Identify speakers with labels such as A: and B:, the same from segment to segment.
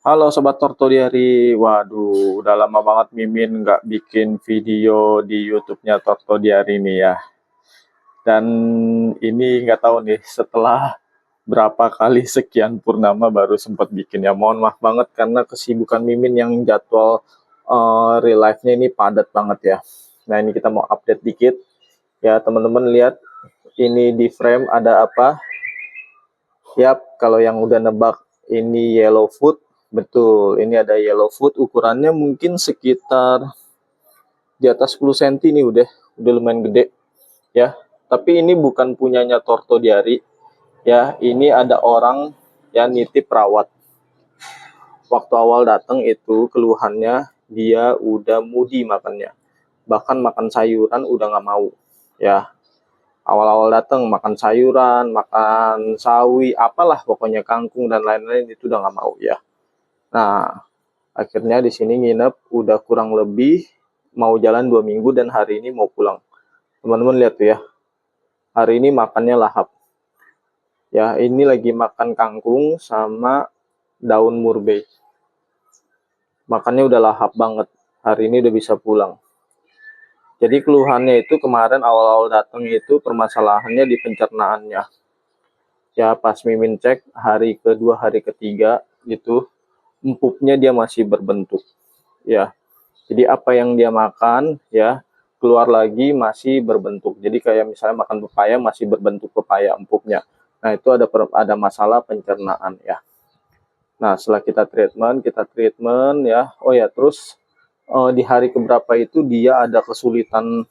A: Halo Sobat Torto Diary, waduh udah lama banget Mimin nggak bikin video di YouTube-nya Torto Diary nih ya. Dan ini nggak tahu nih setelah berapa kali sekian purnama baru sempat bikin ya. Mohon maaf banget karena kesibukan Mimin yang jadwal real life-nya ini padat banget ya. Nah ini kita mau update dikit ya teman-teman, lihat ini di frame ada apa. Yap, kalau yang udah nebak ini yellow food, betul. Ini ada yellow food, ukurannya mungkin sekitar di atas 10 cm nih, udah lumayan gede ya. Tapi ini bukan punyanya Torto Diary ya. Ini ada orang yang nitip rawat. Waktu awal datang itu keluhannya dia udah mudi makannya. Bahkan makan sayuran udah nggak mau ya. Awal-awal datang makan sayuran, makan sawi, apalah pokoknya kangkung dan lain-lain itu udah nggak mau ya. Nah, akhirnya di sini nginep udah kurang lebih mau jalan 2 minggu dan hari ini mau pulang. Teman-teman lihat tuh ya, hari ini makannya lahap. Ya, ini lagi makan kangkung sama daun murbei. Makannya udah lahap banget. Hari ini udah bisa pulang. Jadi keluhannya itu kemarin awal-awal datang itu permasalahannya di pencernaannya. Ya pas Mimin cek hari kedua, hari ketiga gitu, empuknya dia masih berbentuk. Ya, jadi apa yang dia makan ya keluar lagi masih berbentuk. Jadi kayak misalnya makan pepaya masih berbentuk pepaya empuknya. Nah itu ada masalah pencernaan ya. Nah setelah kita treatment ya. Oh ya terus di hari keberapa itu dia ada kesulitan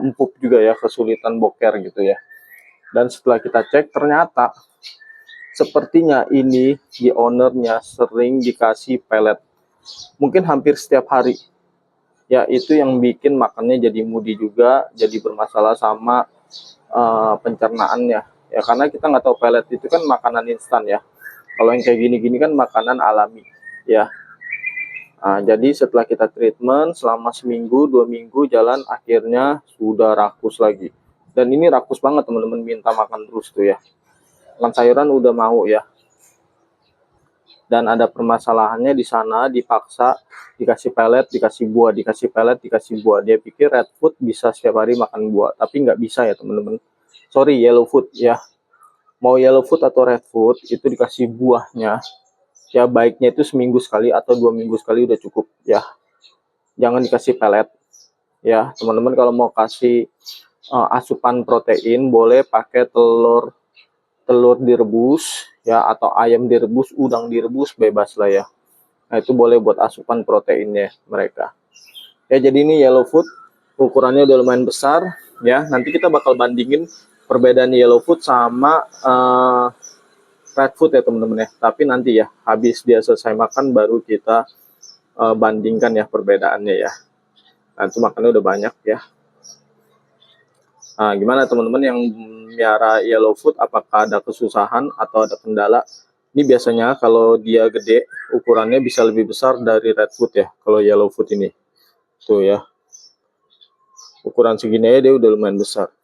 A: empuk juga ya, kesulitan boker gitu ya. Dan setelah kita cek ternyata sepertinya ini di ownernya sering dikasih pelet, mungkin hampir setiap hari ya. Itu yang bikin makannya jadi mudi juga, jadi bermasalah sama pencernaannya ya, karena kita nggak tahu pelet itu kan makanan instan ya. Kalau yang kayak gini-gini kan makanan alami ya. Nah, jadi setelah kita treatment selama seminggu 2 minggu jalan, akhirnya sudah rakus lagi. Dan ini rakus banget teman-teman, minta makan terus tuh ya. Makan sayuran udah mau ya. Dan ada permasalahannya di sana, dipaksa dikasih pelet, dikasih buah, dikasih pelet, dikasih buah. Dia pikir red food bisa setiap hari makan buah, tapi nggak bisa ya teman-teman. Sorry, yellow food ya. Mau yellow food atau red food itu dikasih buahnya ya, baiknya itu seminggu sekali atau 2 minggu sekali udah cukup ya. Jangan dikasih pelet ya teman-teman. Kalau mau kasih asupan protein boleh pakai telur direbus ya, atau ayam direbus, udang direbus, bebas lah ya. Nah itu boleh buat asupan proteinnya mereka ya. Jadi ini yellow food ukurannya udah lumayan besar ya. Nanti kita bakal bandingin perbedaan yellow food sama red food ya teman-teman ya. Tapi nanti ya habis dia selesai makan baru kita bandingkan ya perbedaannya ya. Nah itu makannya udah banyak ya. Nah gimana teman-teman yang miara yellow food, apakah ada kesusahan atau ada kendala? Ini biasanya kalau dia gede ukurannya bisa lebih besar dari red food ya. Kalau yellow food ini tuh ya, ukuran segini aja dia udah lumayan besar.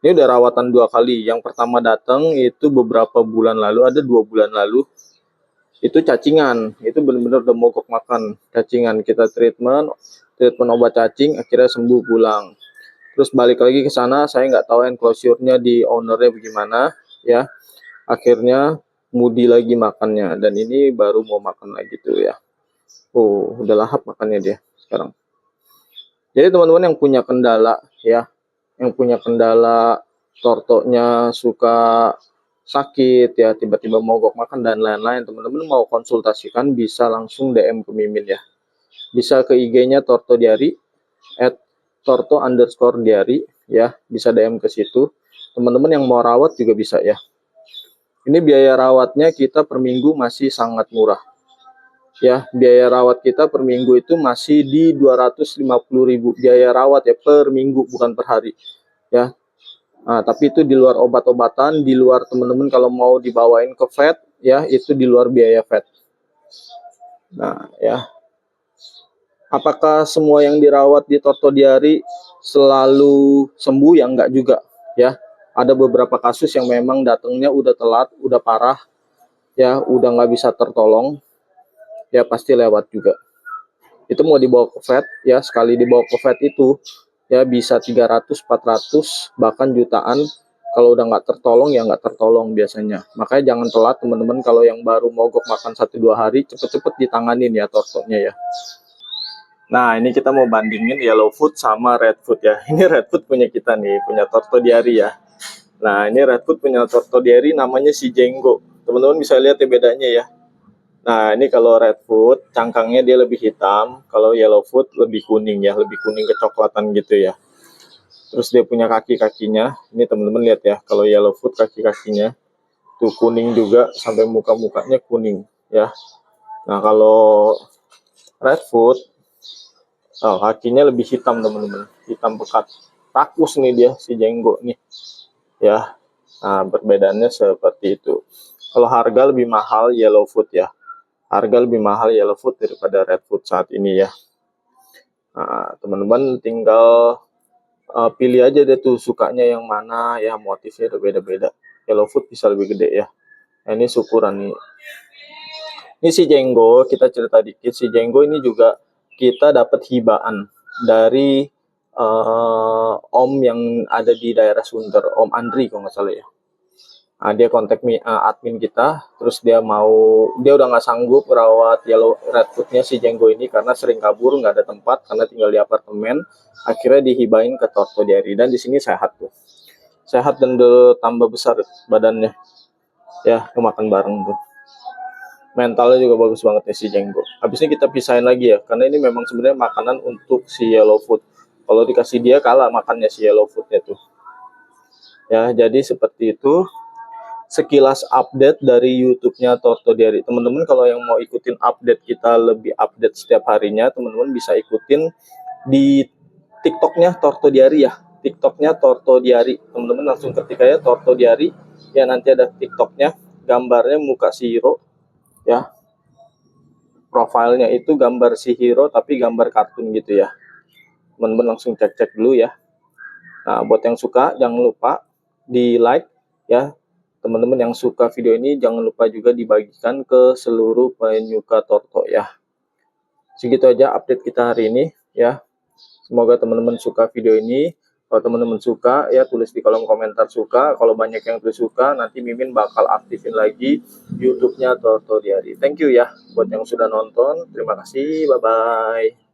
A: Ini udah rawatan 2 kali. Yang pertama datang itu beberapa bulan lalu, ada 2 bulan lalu. Itu cacingan, itu benar-benar udah mogok makan. Cacingan, kita treatment obat cacing, akhirnya sembuh pulang. Terus balik lagi ke sana, saya nggak tahu enclosure-nya di ownernya bagaimana ya. Akhirnya mudi lagi makannya, dan ini baru mau makan lagi tuh ya. Oh, udah lahap makannya dia sekarang. Jadi teman-teman yang punya kendala ya, yang punya kendala tortonya suka sakit ya, tiba-tiba mogok makan dan lain-lain, teman-teman mau konsultasikan bisa langsung DM ke Mimin ya. Bisa ke IG-nya Torto Diary @torto_diary ya, bisa DM ke situ. Teman-teman yang mau rawat juga bisa ya. Ini biaya rawatnya kita per minggu masih sangat murah ya. Biaya rawat kita per minggu itu masih di 250.000 biaya rawat ya, per minggu bukan per hari ya. Nah, tapi itu di luar obat-obatan, di luar teman-teman kalau mau dibawain ke vet ya, itu di luar biaya vet. Nah ya, apakah semua yang dirawat di Torto Diary selalu sembuh? Ya enggak juga ya. Ada beberapa kasus yang memang datangnya udah telat, udah parah ya, udah nggak bisa tertolong dia pasti lewat juga. Itu mau dibawa ke vet ya, sekali dibawa ke vet itu ya bisa 300, 400 bahkan jutaan. Kalau udah nggak tertolong ya nggak tertolong biasanya. Makanya jangan telat teman-teman, kalau yang baru mogok makan 1-2 hari, cepet-cepet ditanganin ya tortonya ya. Nah, ini kita mau bandingin yellow food sama red food ya. Ini red food punya kita nih, punya Torto Diari ya. Nah, ini red food punya Torto Diari namanya si Jenggo. Teman-teman bisa lihat ya bedanya ya. Nah, ini kalau red food, cangkangnya dia lebih hitam. Kalau yellow food lebih kuning ya, lebih kuning kecoklatan gitu ya. Terus dia punya kaki-kakinya. Ini teman-teman lihat ya, kalau yellow food kaki-kakinya tuh kuning juga, sampai muka-mukanya kuning ya. Nah, kalau red food, kakinya lebih hitam teman-teman, hitam pekat. Rakus nih dia si Jenggo nih ya. Nah, perbedaannya seperti itu. Kalau harga lebih mahal yellow food ya. Harga lebih mahal yellow food daripada red food saat ini ya. Nah, teman-teman tinggal pilih aja deh tuh sukanya yang mana ya, motifnya udah beda-beda. Yellow food bisa lebih gede ya. Nah, ini syukuran nih. Ini si Jenggo, kita cerita dikit. Si Jenggo ini juga kita dapat hibaan dari Om yang ada di daerah Sunter, Om Andri kalau nggak salah ya. Nah, dia kontak admin kita, terus dia udah nggak sanggup rawat yellow red foodnya si Jenggo ini karena sering kabur, nggak ada tempat karena tinggal di apartemen. Akhirnya dihibain ke Torto Diari, dan di sini sehat tuh, sehat dan tambah besar badannya ya, kemakan bareng tuh. Mentalnya juga bagus banget ya si Jenggo. Habis ini kita pisahin lagi ya, karena ini memang sebenarnya makanan untuk si yellow food. Kalau dikasih dia kalah makannya si yellow foodnya tuh. Ya, jadi seperti itu sekilas update dari YouTube-nya Torto Diari. Teman-teman kalau yang mau ikutin update kita lebih update setiap harinya, teman-teman bisa ikutin di TikTok-nya Torto Diari ya. TikTok-nya Torto Diari. Teman-teman langsung ketik aja Torto Diari. Ya, nanti ada TikTok-nya, gambarnya muka si Hiro ya. Profilnya itu gambar si Hiro tapi gambar kartun gitu ya. Teman-teman langsung cek-cek dulu ya. Nah, buat yang suka jangan lupa di like ya. Teman-teman yang suka video ini jangan lupa juga dibagikan ke seluruh penyuka Torto ya. Segitu aja update kita hari ini ya. Semoga teman-teman suka video ini. Kalau teman-teman suka ya tulis di kolom komentar suka. Kalau banyak yang tulis suka, nanti Mimin bakal aktifin lagi YouTube-nya Torto Diari. Thank you ya buat yang sudah nonton. Terima kasih. Bye-bye.